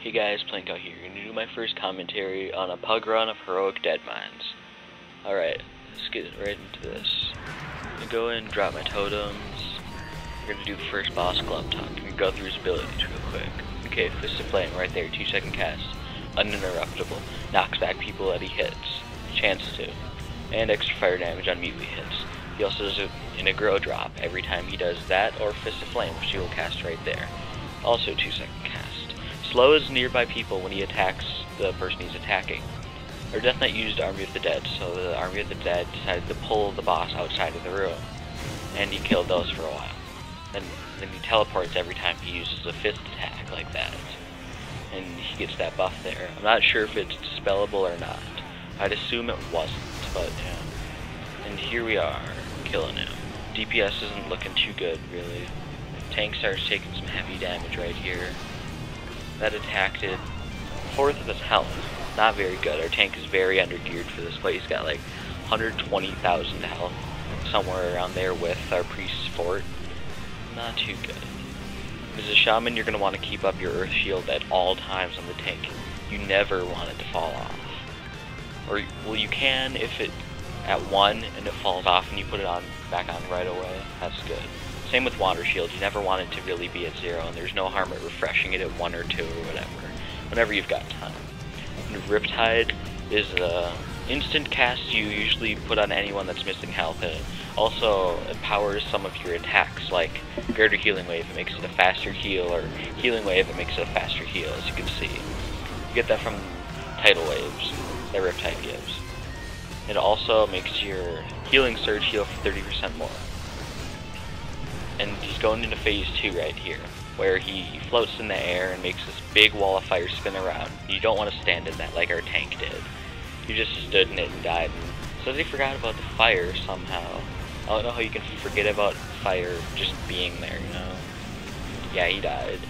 Hey guys, Plaincow here. I'm going to do my first commentary on a pug run of heroic Deadmines. Alright, let's get right into this. I'm going to go in and drop my totems. We're going to do the first boss, Glove Talk. I'm going to go through his abilities real quick. Okay, Fist of Flame right there, 2-second cast. Uninterruptible. Knocks back people that he hits. Chance to. And extra fire damage on melee hits. He also does it in a grow drop every time he does that or Fist of Flame, which he will cast right there. Also 2-second cast. Slows nearby people when he attacks the person he's attacking. Our Death Knight used Army of the Dead, so the Army of the Dead decided to pull the boss outside of the room. And he killed those for a while. Then he teleports every time he uses a fist attack like that. And he gets that buff there. I'm not sure if it's dispellable or not. I'd assume it wasn't, but yeah. And here we are, killing him. DPS isn't looking too good, really. Tank starts taking some heavy damage right here. That attack did 1/4 of his health. Not very good. Our tank is very undergeared for this fight. He's got like 120,000 health, somewhere around there with our priest's fort. Not too good. As a shaman, you're going to want to keep up your earth shield at all times on the tank. You never want it to fall off. Or, well, you can if it at 1 and it falls off and you put it back on right away. That's good. Same with water shield, you never want it to really be at 0, and there's no harm at refreshing it at 1 or 2 or whatever, whenever you've got time. And Riptide is an instant cast you usually put on anyone that's missing health, and it also empowers some of your attacks, like Greater Healing Wave, it makes it a faster heal, or Healing Wave, it makes it a faster heal, as you can see. You get that from tidal waves that Riptide gives. It also makes your Healing Surge heal for 30% more. And he's going into phase 2 right here, where he floats in the air and makes this big wall of fire spin around. You don't want to stand in that like our tank did. You just stood in it and died. And so they forgot about the fire somehow. I don't know how you can forget about fire just being there, you know? Yeah, he died.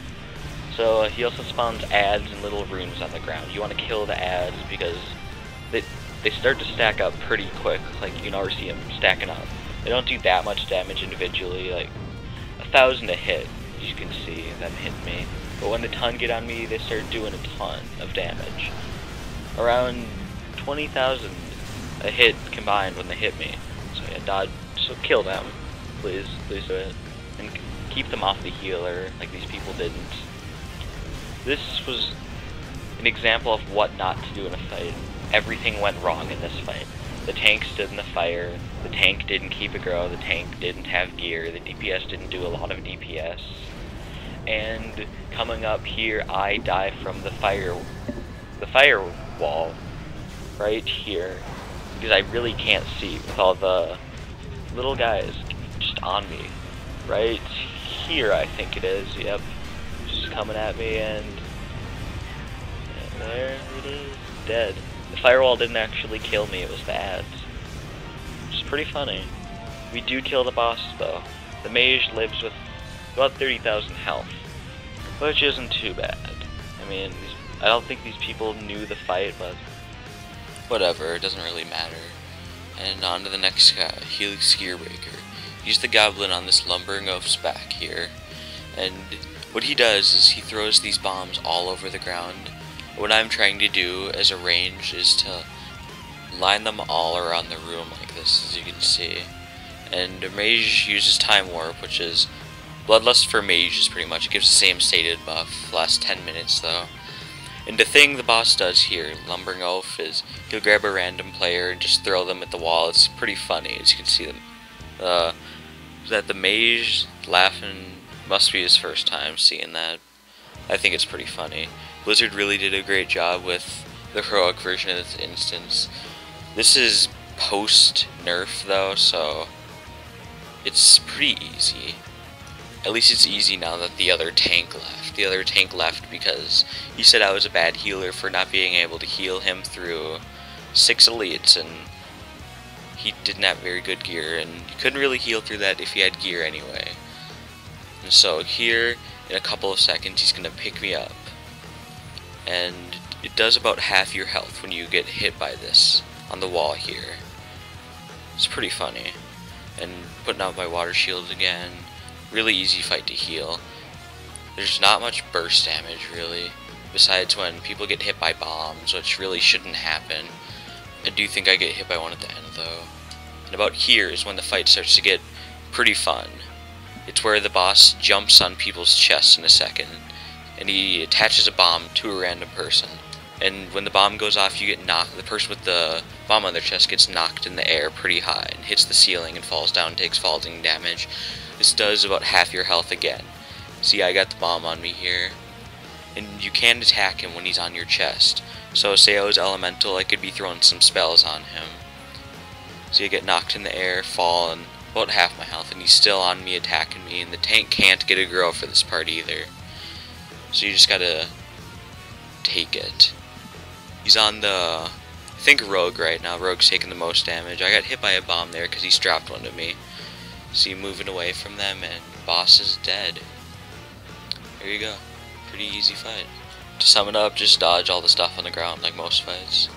So he also spawns ads and little runes on the ground. You want to kill the ads because they start to stack up pretty quick. Like, you can already see them stacking up. They don't do that much damage individually, like 1,000 a hit, as you can see, that hit me. But when the ton get on me, they start doing a ton of damage. Around 20,000 a hit combined when they hit me. So yeah, dodge, so kill them. Please do it. And keep them off the healer, like these people didn't. This was an example of what not to do in a fight. Everything went wrong in this fight. The tank stood in the fire, the tank didn't keep a grow, the tank didn't have gear, the DPS didn't do a lot of DPS. And coming up here, I die from the fire wall right here, because I really can't see with all the little guys just on me. Right here, I think it is, yep. Just coming at me, and there it is, dead. The firewall didn't actually kill me, it was the ads. Which is pretty funny. We do kill the boss though. The mage lives with about 30,000 health, which isn't too bad. I mean, I don't think these people knew the fight, but whatever, it doesn't really matter. And on to the next guy, Helix Gearbreaker. Use the goblin on this lumbering oaf's back here. And what he does is he throws these bombs all over the ground. What I'm trying to do as a range is to line them all around the room like this, as you can see. And Mage uses Time Warp, which is Bloodlust for mages pretty much. It gives the same stated buff, lasts 10 minutes though. And the thing the boss does here, Lumbering Oaf, is he'll grab a random player and just throw them at the wall. It's pretty funny, as you can see them. That the mage laughing must be his first time seeing that. I think it's pretty funny. Blizzard really did a great job with the heroic version of this instance. This is post-nerf though, so it's pretty easy. At least it's easy now that the other tank left. The other tank left because he said I was a bad healer for not being able to heal him through 6 elites, and he didn't have very good gear, and he couldn't really heal through that if he had gear anyway. And so here, in a couple of seconds, he's gonna pick me up. And it does about half your health when you get hit by this on the wall here. It's pretty funny. And putting out my water shield again. Really easy fight to heal. There's not much burst damage really. besides when people get hit by bombs, which really shouldn't happen. I do think I get hit by one at the end though. And about here is when the fight starts to get pretty fun. It's where the boss jumps on people's chests in a second, and he attaches a bomb to a random person. And when the bomb goes off, you get knocked. The person with the bomb on their chest gets knocked in the air pretty high and hits the ceiling and falls down, takes falling damage. This does about half your health again. See, I got the bomb on me here. And you can attack him when he's on your chest. So say I was elemental, I could be throwing some spells on him. So you get knocked in the air, fall, and about half my health, and he's still on me attacking me, and the tank can't get a grow for this part either. So you just gotta take it. He's on the, I think, Rogue right now. Rogue's taking the most damage. I got hit by a bomb there because he's dropped one to me. See, moving away from them, and boss is dead. There you go. Pretty easy fight. To sum it up, just dodge all the stuff on the ground like most fights.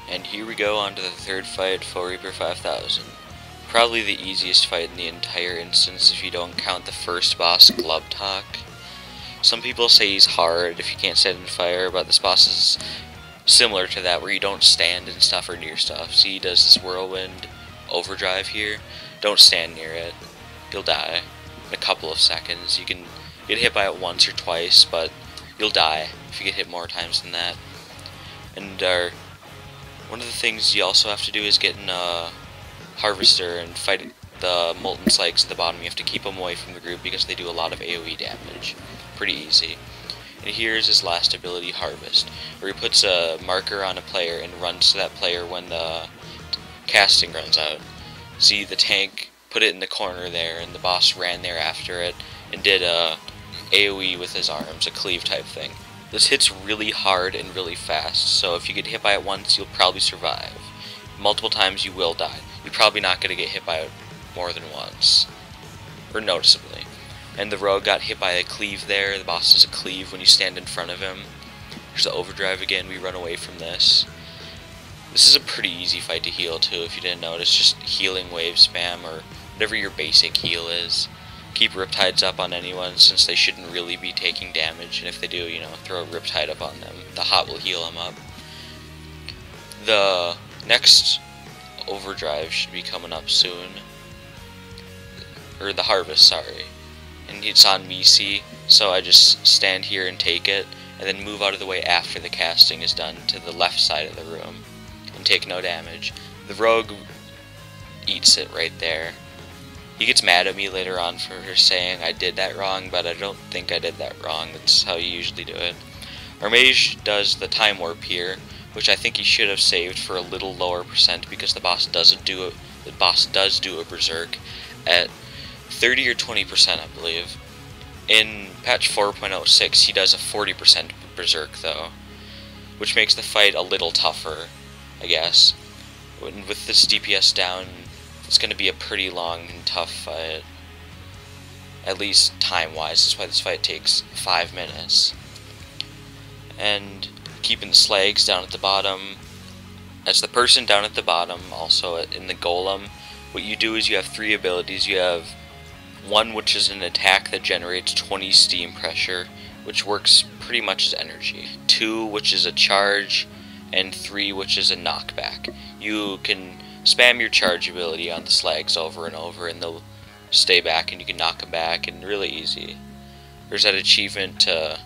And here we go on to the third fight, Foe Reaper 5000. Probably the easiest fight in the entire instance if you don't count the first boss, Glubtalk. Some people say he's hard if you can't stand in fire, but this boss is similar to that, where you don't stand in stuff or near stuff. See, he does this whirlwind overdrive here. Don't stand near it. You'll die in a couple of seconds. You can get hit by it once or twice, but you'll die if you get hit more times than that. And one of the things you also have to do is get in a harvester and fight the molten slags at the bottom. You have to keep them away from the group because they do a lot of AoE damage. Pretty easy. And here's his last ability, Harvest, where he puts a marker on a player and runs to that player when the casting runs out. See, the tank put it in the corner there, and the boss ran there after it and did a AoE with his arms, a cleave type thing. This hits really hard and really fast, so if you get hit by it once, you'll probably survive. Multiple times you will die. You're probably not going to get hit by it more than once, or noticeably. And the Rogue got hit by a cleave there. The boss does a cleave when you stand in front of him. There's the overdrive again. We run away from this. This is a pretty easy fight to heal too, if you didn't notice. Just healing wave spam or whatever your basic heal is. Keep Riptides up on anyone since they shouldn't really be taking damage. And if they do, you know, throw a Riptide up on them. The hot will heal them up. The next overdrive should be coming up soon. Or the harvest, sorry. And it's on me, see, so I just stand here and take it, and then move out of the way after the casting is done to the left side of the room, and take no damage. The Rogue eats it right there. He gets mad at me later on for saying I did that wrong, but I don't think I did that wrong. That's how you usually do it. Our mage does the time warp here, which I think he should have saved for a little lower percent because the boss does do a berserk at 30 or 20%, I believe. In patch 4.06, he does a 40% berserk though, which makes the fight a little tougher, I guess. With this DPS down, it's going to be a pretty long and tough fight, at least time-wise. That's why this fight takes 5 minutes. And keeping the slags down at the bottom, as the person down at the bottom, also in the golem, what you do is you have 3 abilities. You have one which is an attack that generates 20 steam pressure, which works pretty much as energy. 2 which is a charge, and 3 which is a knockback. You can spam your charge ability on the slags over and over and they'll stay back and you can knock them back, and really easy. There's that achievement to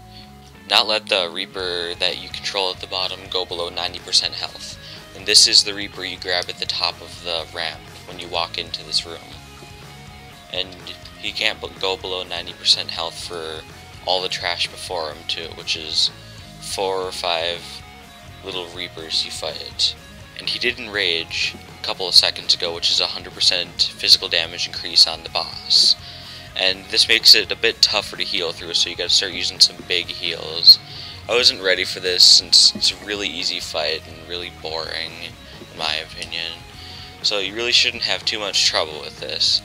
not let the Reaper that you control at the bottom go below 90% health. And this is the Reaper you grab at the top of the ramp when you walk into this room. And he can't go below 90% health for all the trash before him too, which is 4 or 5 little Reapers you fight. And he did enrage a couple of seconds ago, which is a 100% physical damage increase on the boss. And this makes it a bit tougher to heal through, so you gotta start using some big heals. I wasn't ready for this since it's a really easy fight and really boring, in my opinion. So you really shouldn't have too much trouble with this.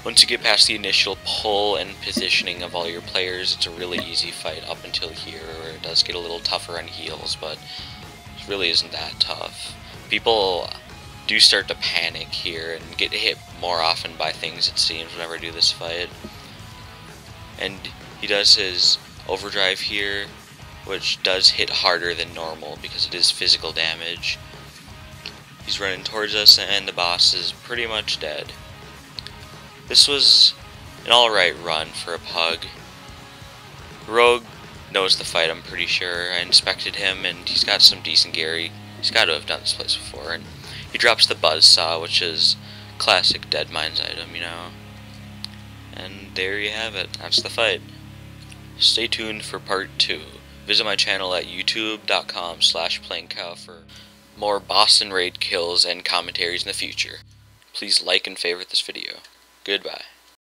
Once you get past the initial pull and positioning of all your players, it's a really easy fight up until here, where it does get a little tougher on heals, but it really isn't that tough. People do start to panic here and get hit more often by things, it seems, whenever I do this fight. And he does his overdrive here, which does hit harder than normal because it is physical damage. He's running towards us, and the boss is pretty much dead. This was an alright run for a pug. Rogue knows the fight, I'm pretty sure. I inspected him, and he's got some decent gear. He's got to have done this place before. And he drops the buzzsaw, which is classic Deadmines item, you know. And there you have it. That's the fight. Stay tuned for part 2. Visit my channel at youtube.com/Plaincow for more boss and raid kills and commentaries in the future. Please like and favorite this video. Goodbye.